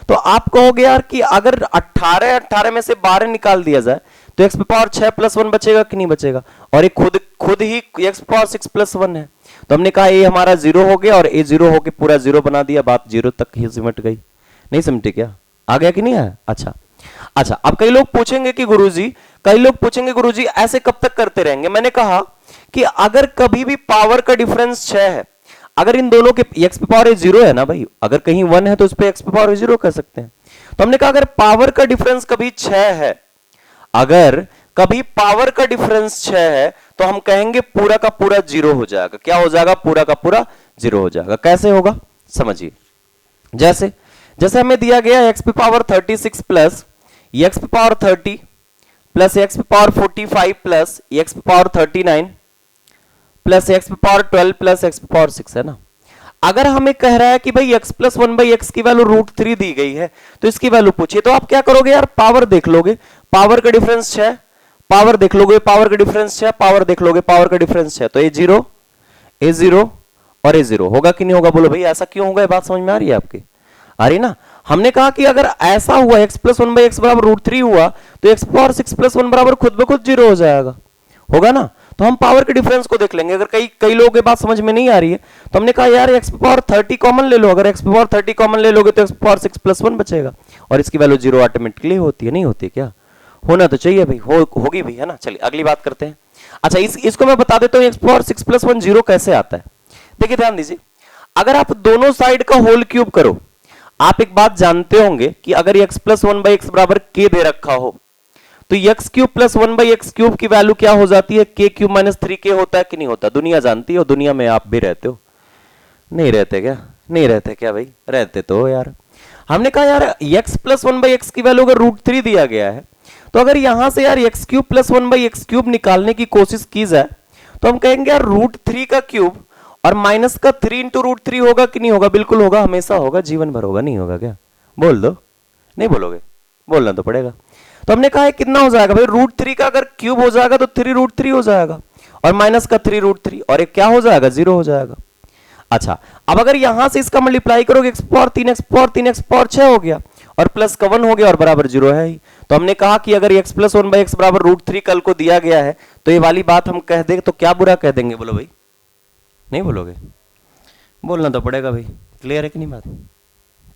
तो आप कहोगे यार कि अगर 18 में से 12 निकाल दिया जाए तो x पे पावर 6 प्लस 1 बचेगा कि नहीं बचेगा, और ये खुद ही x पे पावर 6 प्लस 1 है। तो हमने कहा ये हमारा 0 हो गया और ये 0 होके पूरा 0 बना दिया, बात 0 तक ही सिमट गई। नहीं समझे क्या, आ गया कि नहीं आया। अच्छा अब कई लोग पूछेंगे कि गुरुजी ऐसे कब तक करते रहेंगे। मैंने कहा कि अगर कभी भी पावर का डिफरेंस 6 है, अगर इन दोनों के x पे पावर 0 है ना भाई, अगर कहीं 1 है तो उस पे x पे पावर 0 कर सकते हैं। तो हमने कहा अगर पावर का डिफरेंस कभी 6 है, अगर कभी पावर का डिफरेंस 6 है तो हम कहेंगे पूरा का पूरा 0 हो जाएगा। क्या हो जाएगा, पूरा का पूरा 0 हो जाएगा। कैसे होगा समझिए, जैसे हमें दिया गया x पे पावर 36 प्लस x पे पावर 30 प्लस x पे पावर 45 प्लस x पे पावर 39 प्लस x पे पावर 12 प्लस x पे पावर 6 है ना। अगर हमें कह रहा है कि भाई x प्लस 1/x की वैल्यू √3 दी गई है तो इसकी वैल्यू पूछिए, तो आप क्या करोगे यार, पावर देख लोगे, पावर का डिफरेंस 6, पावर देख लोगे, पावर का डिफरेंस 6, पावर देख लोगे, पावर का डिफरेंस 6, तो ये 0 और ये 0 होगा कि नहीं होगा बोलो भाई। ऐसा क्यों होगा, ये बात समझ में आ रही है आपकी, आ रही ना। हमने कहा कि अगर ऐसा हुआ x प्लस 1/x बराबर √3 हुआ तो x पावर 6 प्लस 1 बराबर खुद ब खुद 0 हो जाएगा, होगा ना। तो हम पावर के डिफरेंस को देख लेंगे। अगर कई लोगों के बात समझ में नहीं आ रही है तो हमने कहा यार x पावर 30 कॉमन ले लो, अगर x पावर 30 कॉमन ले लोगे तो x पावर 6 प्लस 1 बचेगा और इसकी वैल्यू 0 ऑटोमेटिकली होती है, नहीं होती क्या, होना तो चाहिए भाई, होगी भी, है ना। चलिए अगली बात करते हैं। अच्छा इसको मैं बता देता हूं x पावर 6 प्लस 1 0 कैसे आता है। देखिए ध्यान दीजिए, अगर आप दोनों साइड का होल क्यूब करो, आप एक बात जानते होंगे कि अगर x प्लस 1/x बराबर k दे रखा हो तो x cube plus 1/x cube की वैल्यू क्या हो जाती है, k क्यूब माइनस 3k होता है कि नहीं होता। दुनिया जानती है और दुनिया में आप भी रहते हो, नहीं रहते क्या, नहीं रहते क्या भाई, रहते तो यार। हमने कहा यार x प्लस 1/x की वैल्यू अगर √3 दिया गया है तो अगर यहां से यार x cube plus 1/x cube निकालने की कोशिश की जाए तो हम कहेंगे यार √3 का क्यूब और माइनस का 3 इंटू √3 होगा कि नहीं होगा, बिल्कुल होगा, हमेशा होगा, जीवन भर होगा, नहीं होगा क्या, बोल दो, नहीं बोलोगे, बोलना तो पड़ेगा। तो हमने कहा है कितना हो जाएगा भाई, √3 का अगर क्यूब हो जाएगा तो 3√3 हो जाएगा और माइनस का 3√3 और एक क्या हो जाएगा, 0 हो जाएगा। अच्छा अब अगर यहां से इसका मल्टीप्लाई करोगे x power 3 x power 3 x power 6 हो गया और प्लस का 1 हो गया और बराबर 0 है ही। तो हमने कहा कि अगर x प्लस 1/x बराबर √3 कल को दिया गया है तो ये वाली बात हम कह दें तो क्या बुरा कह देंगे बोलो भाई, नहीं बोलोगे, बोलना तो पड़ेगा भाई। क्लियर है कि नहीं बात,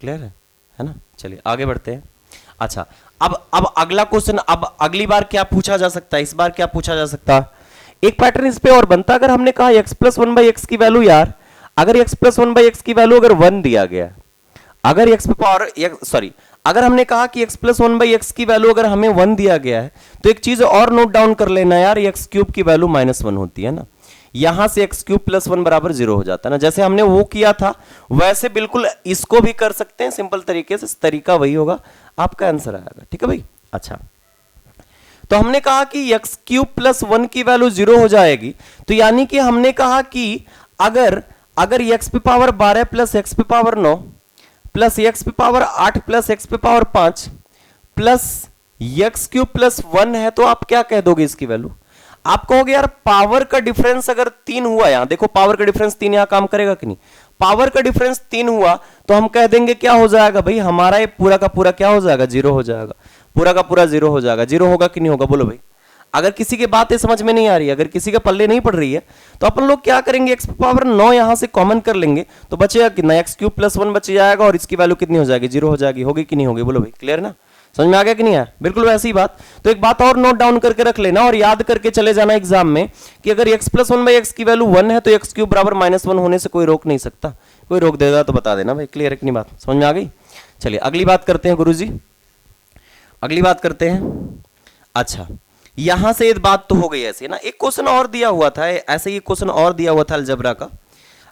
क्लियर है ना। चलिए आगे बढ़ते हैं। अच्छा, अब अगला क्वेश्चन, अब अगली बार क्या पूछा जा सकता है, इस बार क्या पूछा जा सकता है, एक पैटर्न इस पे और बनता। अगर हमने कहा x plus one by x की वैल्यू, यार अगर x plus one by x की वैल्यू अगर 1 दिया गया है, अगर x पे पावर सॉरी, अगर हमने कहा कि x plus one by x की वैल्यू अगर हमें 1 दिया गया है, तो एक चीज और नोट डाउन कर लेना यार, x क्यूब की वैल्यू -1 होती है ना, यहां से x क्यूब प्लस 1 बराबर 0 हो जाता है ना। जैसे हमने वो किया था वैसे बिल्कुल इसको भी कर सकते हैं सिंपल तरीके से, तरीका वही होगा, आपका आंसर आएगा। ठीक है भाई। अच्छा, तो हमने कहा कि x क्यूब प्लस 1 की वैल्यू 0 हो जाएगी, तो यानी कि हमने कहा कि अगर x पे पावर 12 प्लस x पे पावर 9 प्लस x पे पावर 8 प्लस x पे power 5 plus x cube plus 1 है, तो आप क्या कह दोगे इसकी वैल्यू? आप कहोगे यार पावर का डिफरेंस अगर 3 हुआ, यहां देखो पावर का डिफरेंस 3 यहां काम करेगा कि नहीं, पावर का डिफरेंस 3 हुआ तो हम कह देंगे क्या हो जाएगा भाई, हमारा ये पूरा का पूरा क्या हो जाएगा, 0 हो जाएगा, पूरा का पूरा 0 हो जाएगा। 0 होगा कि नहीं होगा, बोलो भाई। अगर किसी की बात समझ में नहीं आ रही है, अगर किसी के पल्ले नहीं पड़ रही है, तो अपन लोग क्या करेंगे, x पावर 9 यहां से कॉमन कर लेंगे, तो बचेगा कितना, x क्यूब प्लस 1 बच जाएगा और इसकी वैल्यू कितनी हो जाएगी, 0 हो जाएगी। होगी कि नहीं होगी, बोलो भाई। क्लियर ना, समझ में आ गया कि नहीं आया? बिल्कुल वैसी ही बात। तो एक बात और नोट डाउन करके रख लेना और याद करके चले जाना एग्जाम में कि अगर x प्लस 1 बाई एक्स की वैल्यू 1 है, तो x क्यूब बराबर -1 होने से कोई रोक नहीं सकता। कोई रोक देगा तो बता देना भाई। क्लियर है कि नहीं बात, समझ में आ गई? चलिए अगली बात करते हैं गुरुजी, अगली बात करते हैं। अच्छा, यहां से एक बात तो हो गई ऐसे ना, एक क्वेश्चन और दिया हुआ था, ऐसे ही क्वेश्चन और दिया हुआ था अलजबरा का,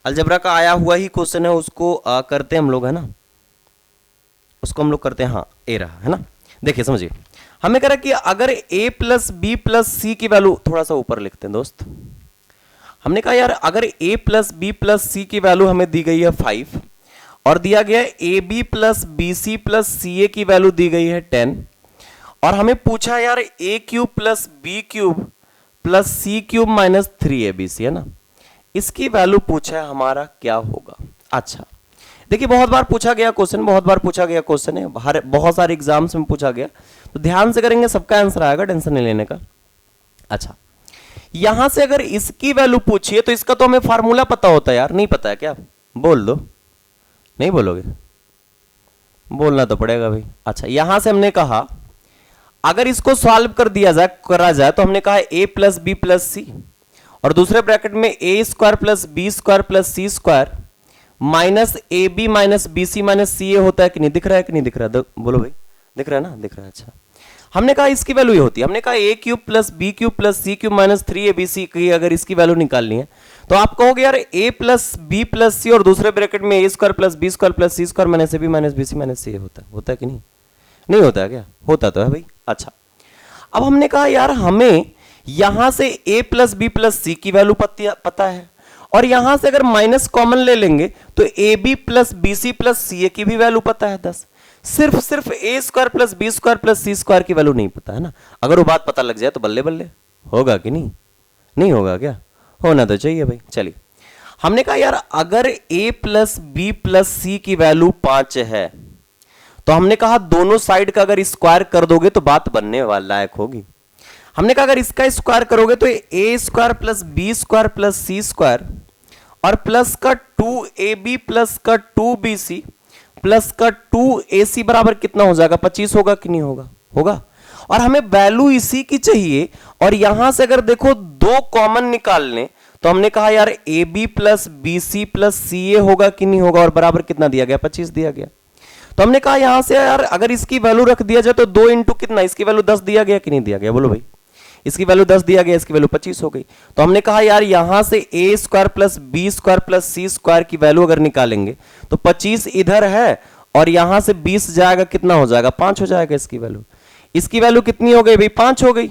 अलजबरा का आया हुआ ही क्वेश्चन है, उसको करते हैं हम लोग, है ना, उसको हम लोग करते हैं। हाँ, ए रहा है ना, देखिए समझिए, हमें कह रहा कि अगर a plus B plus C की वैल्यू, थोड़ा सा ऊपर लिखते हैं दोस्त, हमने कहा यार अगर a plus B plus C की वैल्यू हमें दी गई है 5 और दिया गया है A B plus B C plus C A की वैल्यू दी गई है 10, और हमें पूछा यार a cube plus B cube plus C cube minus 3abc, है ना, इसकी वैल्यू पूछा है हमारा, क्या होगा? अच्छा देखिए, बहुत बार पूछा गया क्वेश्चन, बहुत बार पूछा गया क्वेश्चन है, बहुत सारे एग्जाम्स में पूछा गया, तो ध्यान से करेंगे सबका आंसर आएगा, टेंशन नहीं लेने का। अच्छा, यहां से अगर इसकी वैल्यू पूछिए तो इसका तो हमें फार्मूला पता होता है यार, नहीं पता है क्या? बोल दो, नहीं बोलोगे? बोलना तो पड़ेगा भाई। अच्छा, यहां से हमने कहा अगर इसको सॉल्व कर दिया जाए, करा जाए, तो हमने कहा a plus B plus C और दूसरे ब्रैकेट में a square plus B square plus C square minus A B minus B C minus C A होता है कि नहीं, दिख रहा है कि नहीं दिख रहा है? बोलो भाई, दिख रहा है ना, दिख रहा है। अच्छा, हमने कहा इसकी वैल्यू ये होती है, हमने कहा a cube plus B cube plus C cube minus 3abc की अगर इसकी वैल्यू निकालनी है, तो आप कहोगे यार a plus B plus C और दूसरे ब्रैकेट में a square plus B square plus C square minus A B minus B C minus C A होता है कि नहीं? नहीं होता है क्या? होता तो है भाई। अच्छा, अब हमने कहा यार हमें यहां से a plus B plus C की वैल्यू पता है, और यहां से अगर माइनस कॉमन ले लेंगे तो A B plus B C plus C A की भी वैल्यू पता है 10, सिर्फ A square plus B square plus C square की वैल्यू नहीं पता है ना। अगर वो बात पता लग जाए तो बल्ले बल्ले, होगा कि नहीं? नहीं होगा क्या? होना तो चाहिए भाई। चलिए, हमने कहा यार अगर a plus B plus C की वैल्यू 5 है, तो हमने कहा दोनों साइड का अगर स्क्वायर कर दोगे तो बात बनने वाला लायक होगी। हमने कहा अगर इसका स्क्वायर करोगे तो A square plus B square plus C square और प्लस का 2ab प्लस का 2bc प्लस का 2ac बराबर कितना हो जाएगा? 25 होगा कि नहीं होगा? होगा। और हमें वैल्यू इसी की चाहिए, और यहां से अगर देखो दो कॉमन निकालने, तो हमने कहा यार A B plus B C plus C A होगा कि नहीं होगा, और बराबर कितना दिया गया? 25 दिया गया। तो हमने कहा यहां से यार अगर इसकी वैल्यू रख दिया जाए तो 2 इंटू कितना, इसकी वैल्यू 10 दिया गया कि नहीं दिया गया? बोलो भाई, इसकी वैल्यू 10 दिया गया, इसकी वैल्यू 25 हो गई। तो हमने कहा यार यहां से A square plus B square plus C square की वैल्यू अगर निकालेंगे तो 25 इधर है और यहां से 20 जाएगा, कितना हो जाएगा? 5 हो जाएगा इसकी वैल्यू। इसकी वैल्यू कितनी हो गई भाई? 5 हो गई।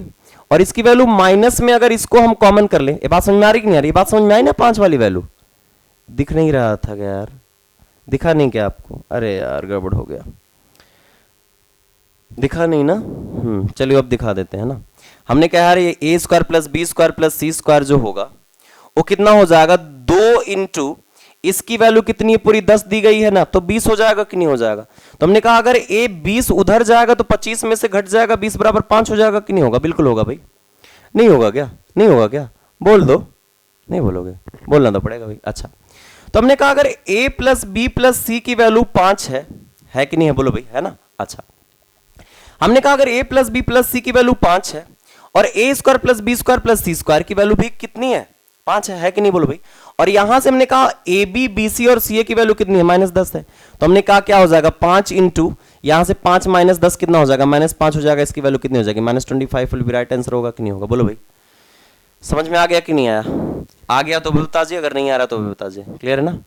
और इसकी वैल्यू माइनस में अगर इसको हम कॉमन कर लें, ये बात समझ में आ रही कि नहीं आ रही? ये बात समझ में आई ना? 5 वाली वैल्यू दिख नहीं रहा था क्या यार? दिखा नहीं क्या आपको? अरे यार गड़बड़ हो गया, दिखा नहीं ना? चलिए अब दिखा देते हैं ना। हमने कहा यार ये A square plus B square plus C square जो होगा वो कितना हो जाएगा? 2 इंटू इसकी वैल्यू कितनी है? पूरी 10 दी गई है ना, तो 20 हो जाएगा कि नहीं हो जाएगा? तो हमने कहा अगर ए 20 उधर जाएगा तो 25 में से घट जाएगा, 20 बराबर 5 हो जाएगा कि नहीं होगा? बिल्कुल होगा भाई। नहीं होगा क्या? नहीं होगा क्या? बोल दो। नहीं बोलोगे? बोलना तो पड़ेगा भाई। अच्छा, तो हमने कहा अगर a plus B plus C की वैल्यू 5 है कि नहीं है? बोलो भाई, है ना? अच्छा, हमने कहा अगर a plus B plus C की वैल्यू 5 है और a square plus B square plus C square की वैल्यू भी कितनी है, 5 है कि नहीं बोलो भाई। और यहां से हमने कहा ए बी बी सी और सी ए की वैल्यू कितनी है, -10 है। तो हमने कहा क्या हो जाएगा 5 इंटू यहां से 5 माइनस 10 कितना हो जाएगा, -5 हो जाएगा। इसकी वैल्यू कितनी हो जाएगी, -25 विल बी राइट आंसर होगा कि नहीं होगा, बोलो भाई। समझ में आ गया कि नहीं आया? आ गया तो भी बता दीजिए, अगर नहीं आ रहा तो भी बता दीजिए। क्लियर है ना?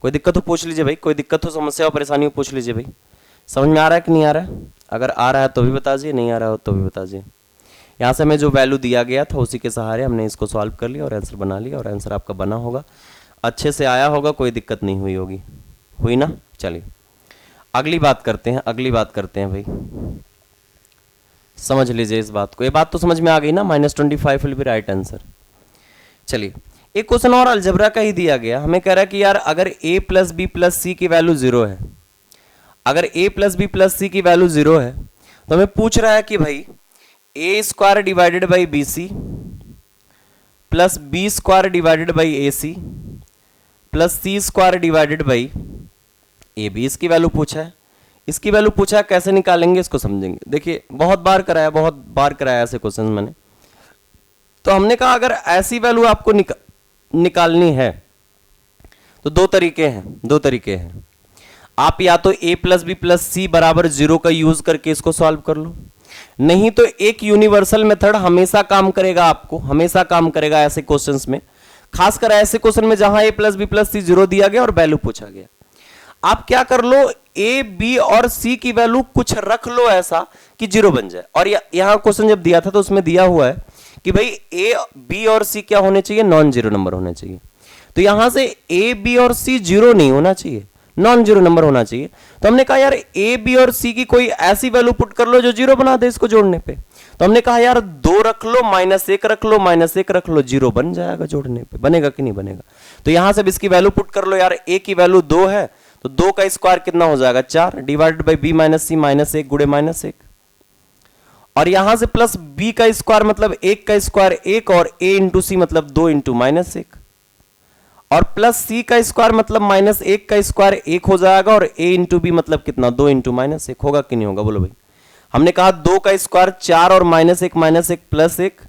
कोई दिक्कत हो पूछ लीजिए भाई, कोई दिक्कत हो, समस्या हो, परेशानी हो, पूछ लीजिए भाई। समझ में आ रहा है कि नहीं आ रहा है? अगर आ रहा है तो भी बता दीजिए, नहीं आ रहा हो तो भी बता दीजिए। यहाँ से हमें जो वैल्यू दिया गया था उसी के सहारे हमने इसको सॉल्व कर लिया और आंसर बना लिया, और आंसर आपका बना होगा, अच्छे से आया होगा, कोई दिक्कत नहीं हुई होगी। हुई ना? चलिए अगली बात करते हैं, अगली बात करते हैं भाई। समझ लीजिए इस बात को, ये बात तो समझ में आ गई ना, -25 विल बी राइट आंसर। चलिए एक क्वेश्चन और अलजेब्रा का ही दिया गया, हमें कह रहा है कि यार अगर a plus B plus C की वैल्यू 0 है, अगर a plus B plus C की वैल्यू 0 है तो हमें पूछ रहा है कि भाई a square divided by B C plus B square divided by A C plus C square divided by A B, इसकी वैल्यू पूछा है। इसकी वैल्यू पूछा है, कैसे निकालेंगे इसको समझेंगे। देखिए बहुत बार कराया ऐसे क्वेश्चन मैंने। तो हमने कहा अगर ऐसी वैल्यू आपको निकालनी है तो दो तरीके हैं। आप या तो a प्लस बी प्लस सी बराबर 0 का यूज करके इसको सॉल्व कर लो, नहीं तो एक यूनिवर्सल मेथड हमेशा काम करेगा, आपको हमेशा काम करेगा ऐसे क्वेश्चंस में, खासकर ऐसे क्वेश्चन में जहां a प्लस बी प्लस सी 0 दिया गया और वैल्यू पूछा गया। आप क्या कर लो, a b और c की वैल्यू कुछ रख लो ऐसा कि 0 बन जाए। और यहां क्वेश्चन जब दिया था तो उसमें दिया हुआ है कि भाई a b और c क्या होने चाहिए, नॉन जीरो नंबर होने चाहिए। तो यहां से a b और c 0 नहीं होना चाहिए, नॉन जीरो नंबर होना चाहिए। तो हमने कहा यार a b और c की कोई ऐसी वैल्यू पुट कर लो जो 0 बना दे इसको जोड़ने पे। तो हमने कहा यार 2 रख लो, -1 रख लो, -1 रख लो, 0 बन जाएगा जोड़ने पे। बनेगा कि नहीं बनेगा? तो यहां से इसकी वैल्यू पुट कर लो, यार a की वैल्यू 2 है तो 2 का स्क्वायर कितना हो जाएगा, 4 डिवाइडेड बाई b माइनस सी -1 गुड़े -1, और यहां से प्लस b का स्क्वायर मतलब 1 का स्क्वायर 1 और a इंटू सी मतलब 2 इंटू -1, और प्लस c का स्क्वायर मतलब -1 का स्क्वायर 1 हो जाएगा, और a इंटू बी मतलब कितना, 2 इंटू -1 होगा कि नहीं होगा, बोलो भाई। हमने कहा 2 का स्क्वायर 4 और -1 प्लस 1,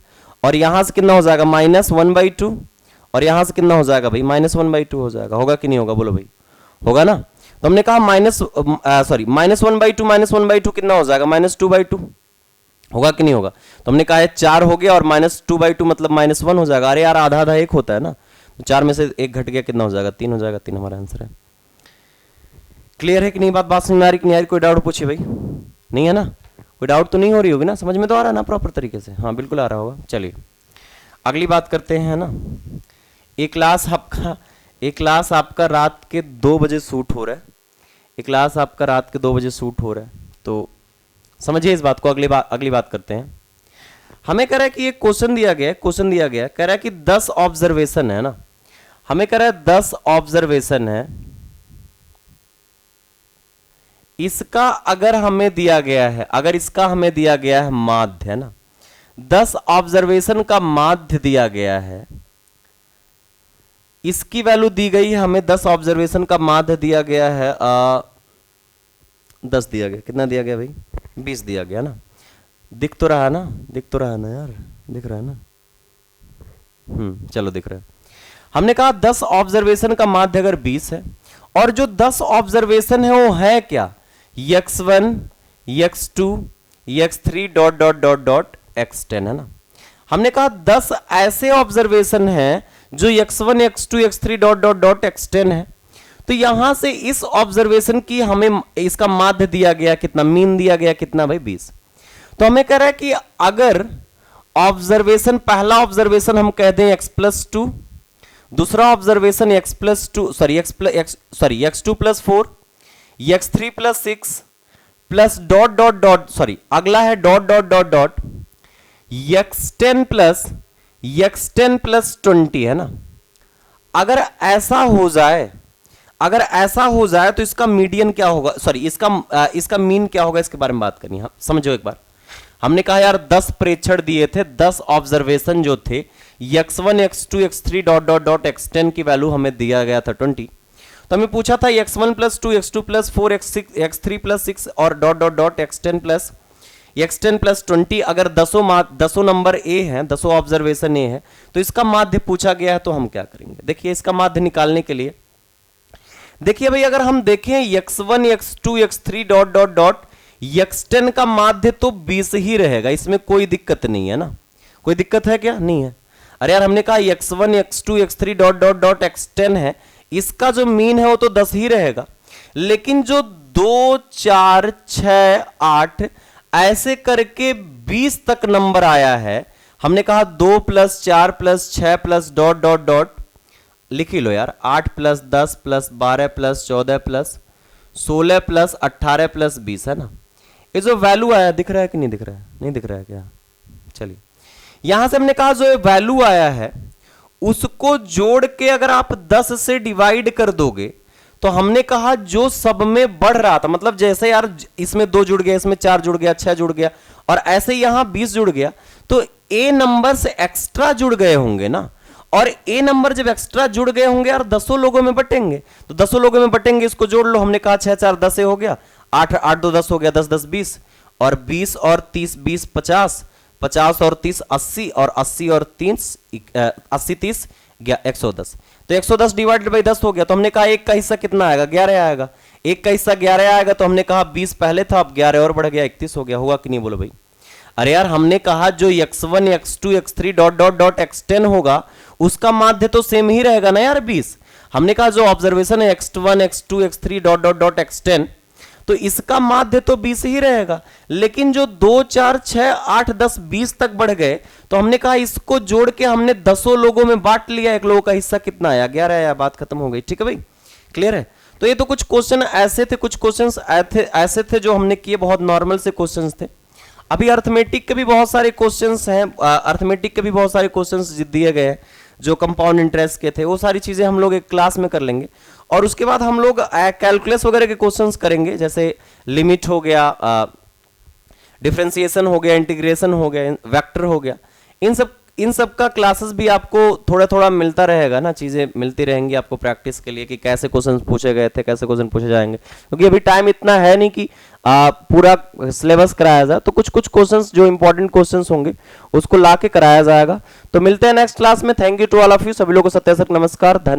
और यहां से कितना हो जाएगा -1/2, और यहां से कितना हो जाएगा भाई -1/2 हो जाएगा, होगा कि नहीं होगा, बोलो भाई। होगा ना? तो हमने कहा -1/2 कितना हो जाएगा, -2/2 होगा कि नहीं होगा। तो हमने कहा 4 हो गया और -2/2 मतलब -1 हो जाएगा। अरे यार आधा आधा 1 होता है ना, तो 4 में से 1 घट गया, कितना हो जाएगा, 3 हो जाएगा। 3 हमारा आंसर है। क्लियर है कि नहीं? बात समझ में आ रही कि नहीं आ रही? कोई डाउट पूछिए भाई। नहीं है ना? कोई डाउट तो नहीं हो रही होगी ना? समझ में तो आ रहा है ना प्रॉपर तरीके से? हाँ बिल्कुल आ रहा होगा। चलिए अगली बात करते हैं ना। एक क्लास आपका रात के 2 बजे शूट हो रहा है, एक क्लास आपका रात के 2 बजे शूट हो रहा है। तो समझिए इस बात को। अगली बात करते हैं। हमें कह रहा है कि ये क्वेश्चन दिया गया कह रहा है कि 10 ऑब्जर्वेशन है ना, हमें कह रहा है 10 ऑब्जर्वेशन है, इसका अगर हमें दिया गया है, अगर इसका हमें दिया गया है माध्य, है ना, 10 ऑब्जर्वेशन का माध्य दिया गया है, इसकी वैल्यू दी गई है हमें, 10 ऑब्जर्वेशन का माध्य दिया गया है 10 दिया गया, कितना दिया गया भाई, 20 दिया गया ना। दिख तो रहा है ना, यार, दिख रहा है ना? चलो दिख रहा है। हमने कहा 10 ऑब्जर्वेशन का माध्य अगर 20 है, और जो 10 ऑब्जर्वेशन है वो है क्या, x1 x2 x3 ... x10 है ना। हमने कहा 10 ऐसे ऑब्जर्वेशन हैं जो x1 x2 x3 ... x10 है। तो यहां से इस ऑब्जर्वेशन की हमें इसका माध्य दिया गया कितना, मीन दिया गया कितना भाई, 20। तो हमें कह रहा है कि अगर ऑब्जर्वेशन, पहला ऑब्जर्वेशन हम कह दें x+2, दूसरा observation x+2 x2 + 4 x3 + 6 plus ... अगला है ... x10 + 20 है ना। अगर ऐसा हो जाए तो इसका मीडियन क्या होगा, इसका मीन क्या होगा, इसके बारे में बात करनी है। समझो एक बार। हमने कहा यार 10 प्रेक्षण दिए थे, 10 ऑब्जर्वेशन जो थे, x1 x2 x3 ... x10 की वैल्यू हमें दिया गया था 20। तो हमें पूछा था x1 + 2 x2 + 4 x3 + 6 और ... x10 + x10 प्लस 20 अगर 10 नंबर ए है, 10 ऑब्जर्वेशन ए है, तो इसका माध्य पूछा गया है, तो हम क्या करेंगे? देखिए इसका माध्य निकालने के लिए देखिए भाई, अगर हम देखें x1 x2 x3 dot dot dot x10 का माध्य तो 20 ही रहेगा, इसमें कोई दिक्कत नहीं है ना। कोई दिक्कत है क्या? नहीं है। अरे यार हमने कहा x1 x2 x3 dot dot dot x10 है, इसका जो मीन है वो तो 10 ही रहेगा। लेकिन जो 2 4 6 8 ऐसे करके 20 तक नंबर आया है, हमने कहा 2 plus 4 plus 6 plus dot dot dot, लिख ही लो यार, 8 plus 10 plus 12 plus 14 plus 16 plus 18 plus 20 है ना। ये जो वैल्यू आया दिख रहा है कि नहीं दिख रहा है? नहीं दिख रहा है क्या? चलिए यहां से हमने कहा जो वैल्यू आया है उसको जोड़ के अगर आप 10 से डिवाइड कर दोगे तो हमने कहा जो सब में बढ़ रहा था, मतलब जैसे यार इसमें 2 जुड़ गया, इसमें 4 जुड़ गया, 6 जुड़ गया और ऐसे यहां 20 जुड़ गया, तो ए नंबर से एक्स्ट्रा जुड़ गए होंगे ना। और ए नंबर जब एक्स्ट्रा जुड़ गए होंगे यार 10 लोगों में बटेंगे, तो 10 लोगों में बटेंगे, इसको जोड़ लो। हमने कहा 6 4 10 हो गया, 8 8 2 10 हो गया, 10 10 20 और 20 और 30 20 50, 50 और 30 80 और 80 और 30 80 30 110। तो 110 डिवाइडेड बाई 10 हो गया। तो हमने कहा एक का हिस्सा कितना आएगा? 11 आएगा। एक का हिस्सा 11 आएगा, तो हमने कहा 20 पहले था, अब 11 और बढ़ गया 31 हो गया। हुआ कि नहीं बोलो भाई? अरे यार हमने कहा जो x1 x2 x3 dot dot dot x10 होगा उसका माध्य तो सेम ही रहेगा ना यार 20। हमने कहा जो ऑब्जर्वेशन है x1 x2 x3 dot dot dot x10, तो इसका माध्य तो 20 ही रहेगा। लेकिन जो 2 4 6 8 10 20 तक बढ़ गए, तो हमने कहा इसको जोड़ के हमने 10 लोगों में बांट लिया। एक लोगों का हिस्सा कितना आया? 11 आया। बात खत्म हो गई। ठीक है भाई, क्लियर है? तो ये तो कुछ क्वेश्चन ऐसे थे, कुछ क्वेश्चन ऐसे थे जो हमने किए, बहुत नॉर्मल से क्वेश्चन थे। अभी अर्थमेटिक के भी बहुत सारे क्वेश्चंस हैं, अर्थमेटिक के भी बहुत सारे क्वेश्चंस दिए गए हैं जो कंपाउंड इंटरेस्ट के थे। वो सारी चीजें हम लोग एक क्लास में कर लेंगे और उसके बाद हम लोग कैलकुलस वगैरह के क्वेश्चंस करेंगे, जैसे लिमिट हो गया, डिफरेंशिएशन हो गया, इंटीग्रेशन हो गया, वेक्टर हो गया। इन सब का क्लासेस भी आपको थोड़ा थोड़ा मिलता रहेगा ना, चीजें मिलती रहेंगी आपको प्रैक्टिस के लिए कि कैसे क्वेश्चन पूछे गए थे, कैसे क्वेश्चन पूछे जाएंगे, क्योंकि अभी टाइम इतना है नहीं कि पूरा सिलेबस कराया जाए। तो कुछ कुछ क्वेश्चंस जो इंपॉर्टेंट क्वेश्चंस होंगे उसको लाके कराया जाएगा। तो मिलते हैं नेक्स्ट क्लास में। Thank you to all of you. सभी लोगों को सत्या सर नमस्कार, धन्यवाद।